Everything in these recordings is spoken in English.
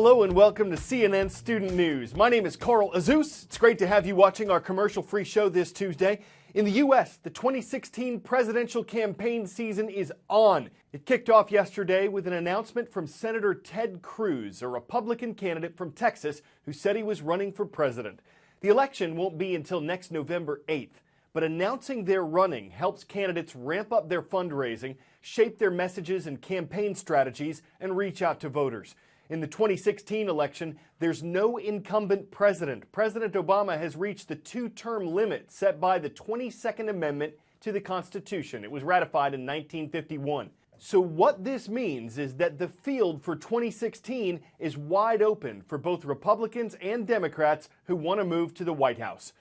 Hello and welcome to CNN Student News. My name is Carl Azus. It's great to have you watching our commercial-free show this Tuesday. In the U.S., the 2016 presidential campaign season is on. It kicked off yesterday with an announcement from Senator Ted Cruz, a Republican candidate from Texas who said he was running for president. The election won't be until next November 8th, but announcing they're running helps candidates ramp up their fundraising, shape their messages and campaign strategies, and reach out to voters. In the 2016 election, there's no incumbent president. President Obama has reached the two-term limit set by the 22nd Amendment to the Constitution. It was ratified in 1951. So what this means is that the field for 2016 is wide open for both Republicans and Democrats who want to move to the White House.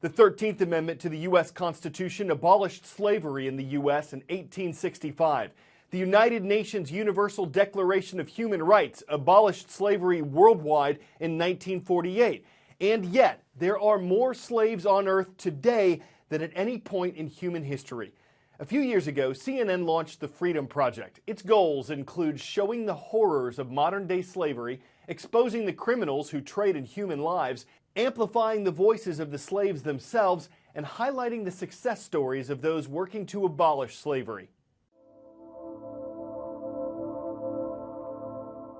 The 13th Amendment to the U.S. Constitution abolished slavery in the U.S. in 1865. The United Nations Universal Declaration of Human Rights abolished slavery worldwide in 1948. And yet, there are more slaves on Earth today than at any point in human history. A few years ago, CNN launched the Freedom Project. Its goals include showing the horrors of modern-day slavery, exposing the criminals who trade in human lives, amplifying the voices of the slaves themselves, and highlighting the success stories of those working to abolish slavery.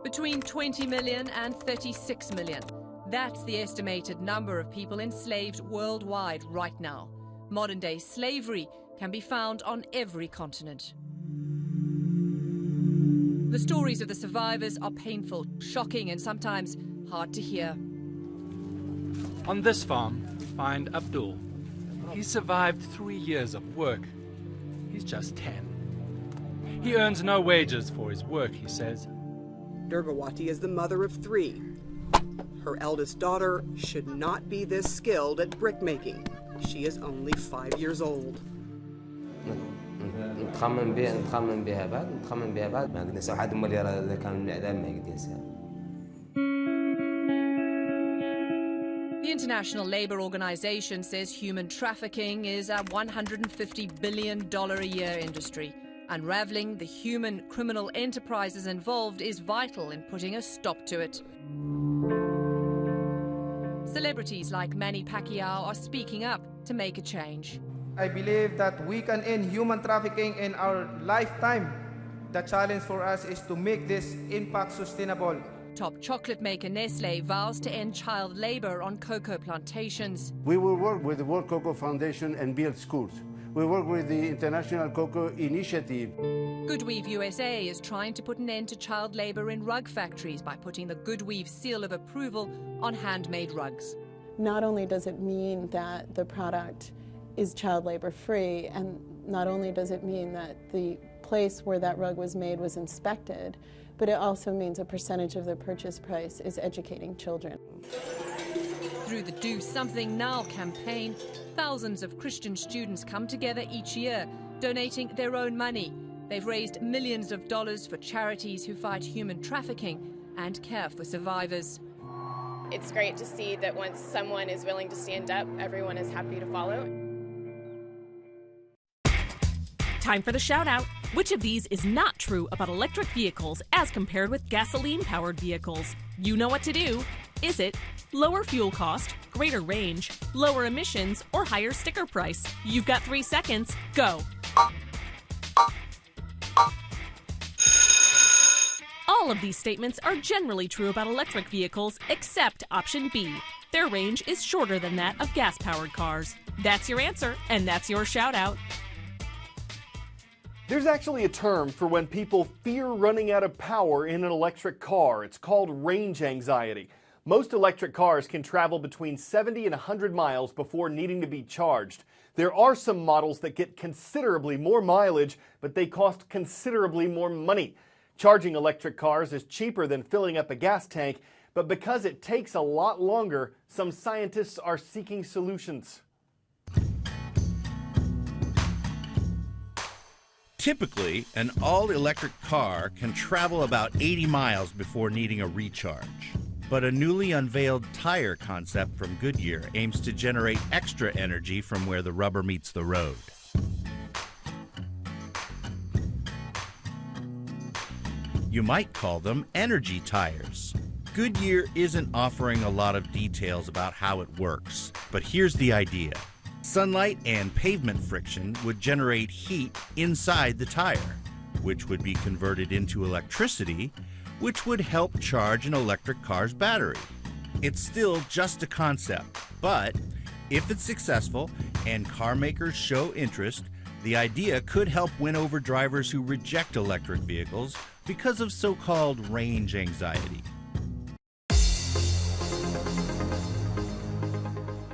Between 20 million and 36 million. That's the estimated number of people enslaved worldwide right now. Modern-day slavery can be found on every continent. The stories of the survivors are painful, shocking, and sometimes hard to hear. On this farm, find Abdul. He survived 3 years of work. He's just 10. He earns no wages for his work, he says. Durgawati is the mother of 3. Her eldest daughter should not be this skilled at brickmaking. She is only 5 years old. The International Labour Organization says human trafficking is a $150 billion a year industry. Unraveling the human criminal enterprises involved is vital in putting a stop to it. Celebrities like Manny Pacquiao are speaking up to make a change. I believe that we can end human trafficking in our lifetime. The challenge for us is to make this impact sustainable. Top chocolate maker Nestle vows to end child labor on cocoa plantations. We will work with the World Cocoa Foundation and build schools. We work with the International Cocoa Initiative. Goodweave USA is trying to put an end to child labor in rug factories by putting the Goodweave seal of approval on handmade rugs. Not only does it mean that the product is child labor free, and not only does it mean that the place where that rug was made was inspected, but it also means a percentage of the purchase price is educating children. Through the Do Something Now campaign, thousands of Christian students come together each year, donating their own money. They've raised millions of dollars for charities who fight human trafficking and care for survivors. It's great to see that once someone is willing to stand up, everyone is happy to follow. Time for the shout out. Which of these is not true about electric vehicles as compared with gasoline-powered vehicles? You know what to do. Is it lower fuel cost, greater range, lower emissions, or higher sticker price? You've got 3 seconds. Go. All of these statements are generally true about electric vehicles, except option B. Their range is shorter than that of gas-powered cars. That's your answer, and that's your shout out. There's actually a term for when people fear running out of power in an electric car. It's called range anxiety. Most electric cars can travel between 70 and 100 miles before needing to be charged. There are some models that get considerably more mileage, but they cost considerably more money. Charging electric cars is cheaper than filling up a gas tank, but because it takes a lot longer, some scientists are seeking solutions. Typically, an all-electric car can travel about 80 miles before needing a recharge. But a newly unveiled tire concept from Goodyear aims to generate extra energy from where the rubber meets the road. You might call them energy tires. Goodyear isn't offering a lot of details about how it works, but here's the idea. Sunlight and pavement friction would generate heat inside the tire, which would be converted into electricity, which would help charge an electric car's battery. It's still just a concept, but if it's successful and car makers show interest, the idea could help win over drivers who reject electric vehicles because of so-called range anxiety.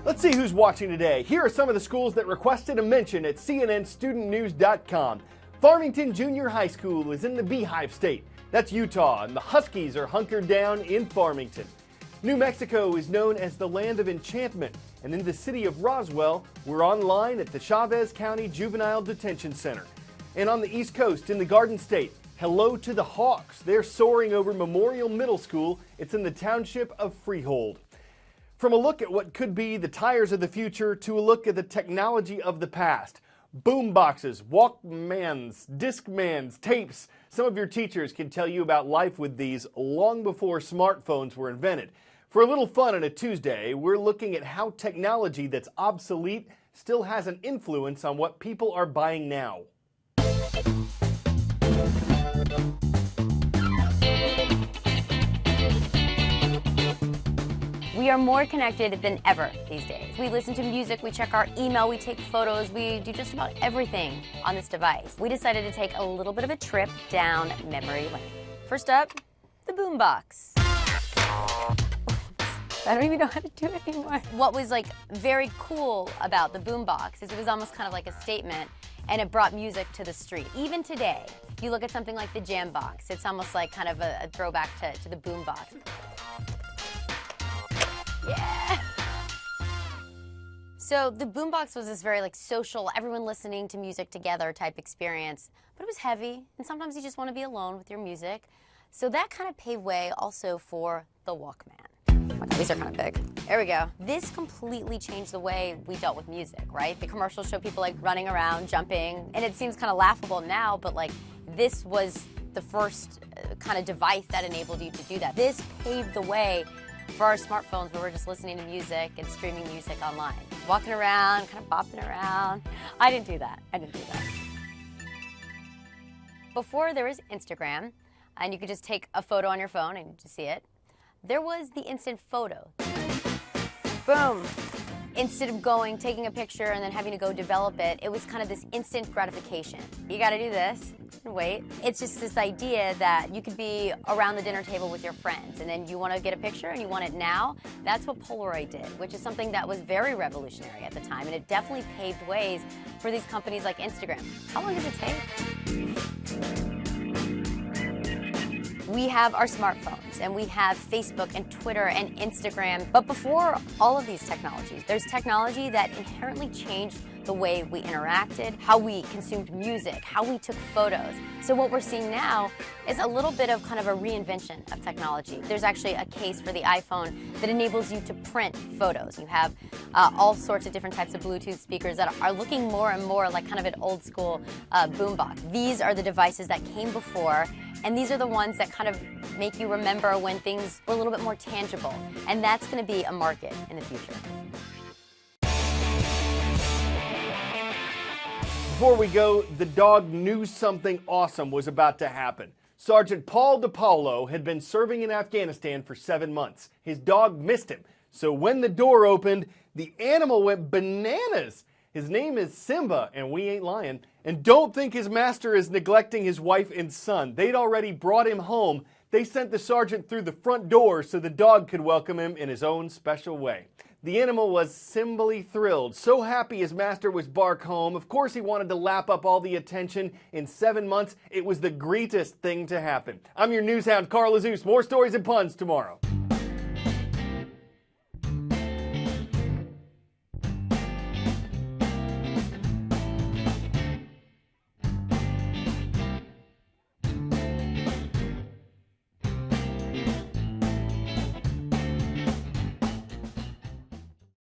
Let's see who's watching today. Here are some of the schools that requested a mention at cnnstudentnews.com. Farmington Junior High School is in the Beehive State. That's Utah, and the Huskies are hunkered down in Farmington. New Mexico is known as the land of enchantment, and in the city of Roswell, we're online at the Chavez County Juvenile Detention Center. And on the East Coast, in the Garden State, hello to the Hawks. They're soaring over Memorial Middle School. It's in the township of Freehold. From a look at what could be the tires of the future to a look at the technology of the past. Boom boxes, Walkmans, Discmans, tapes. Some of your teachers can tell you about life with these long before smartphones were invented. For a little fun on a Tuesday, we're looking at how technology that's obsolete still has an influence on what people are buying now. We are more connected than ever these days. We listen to music, we check our email, we take photos, we do just about everything on this device. We decided to take a little bit of a trip down memory lane. First up, the boombox. I don't even know how to do it anymore. What was very cool about the boombox is it was almost kind of like a statement, and it brought music to the street. Even today, you look at something like the jam box, it's almost like kind of a throwback to the boombox. Yeah. So the boombox was this very social, everyone listening to music together type experience, but it was heavy, and sometimes you just want to be alone with your music. So that kind of paved way also for the Walkman. Oh my God, these are kind of big. There we go. This completely changed the way we dealt with music, right? The commercials show people running around, jumping, and it seems kind of laughable now, but this was the first kind of device that enabled you to do that. This paved the way for our smartphones where we're just listening to music and streaming music online. Walking around, kind of bopping around. I didn't do that. Before there was Instagram, and you could just take a photo on your phone and you just see it, there was the instant photo. Boom. Instead of taking a picture and then having to go develop it, it was kind of this instant gratification. You gotta do this and wait. It's just this idea that you could be around the dinner table with your friends and then you wanna get a picture and you want it now. That's what Polaroid did, which is something that was very revolutionary at the time, and it definitely paved ways for these companies like Instagram. How long does it take? We have our smartphones, and we have Facebook and Twitter and Instagram. But before all of these technologies, there's technology that inherently changed the way we interacted, how we consumed music, how we took photos. So what we're seeing now is a little bit of kind of a reinvention of technology. There's actually a case for the iPhone that enables you to print photos. You have all sorts of different types of Bluetooth speakers that are looking more and more like kind of an old school boombox. These are the devices that came before, and these are the ones that kind of make you remember when things were a little bit more tangible. And that's going to be a market in the future. Before we go, the dog knew something awesome was about to happen. Sergeant Paul DePaulo had been serving in Afghanistan for 7 months. His dog missed him, so when the door opened, the animal went bananas. His name is Simba, and we ain't lying. And don't think his master is neglecting his wife and son. They'd already brought him home. They sent the sergeant through the front door so the dog could welcome him in his own special way. The animal was simply thrilled, so happy his master was back home. Of course he wanted to lap up all the attention. In 7 months, it was the greatest thing to happen. I'm your news hound, Carl Azus. More stories and puns tomorrow.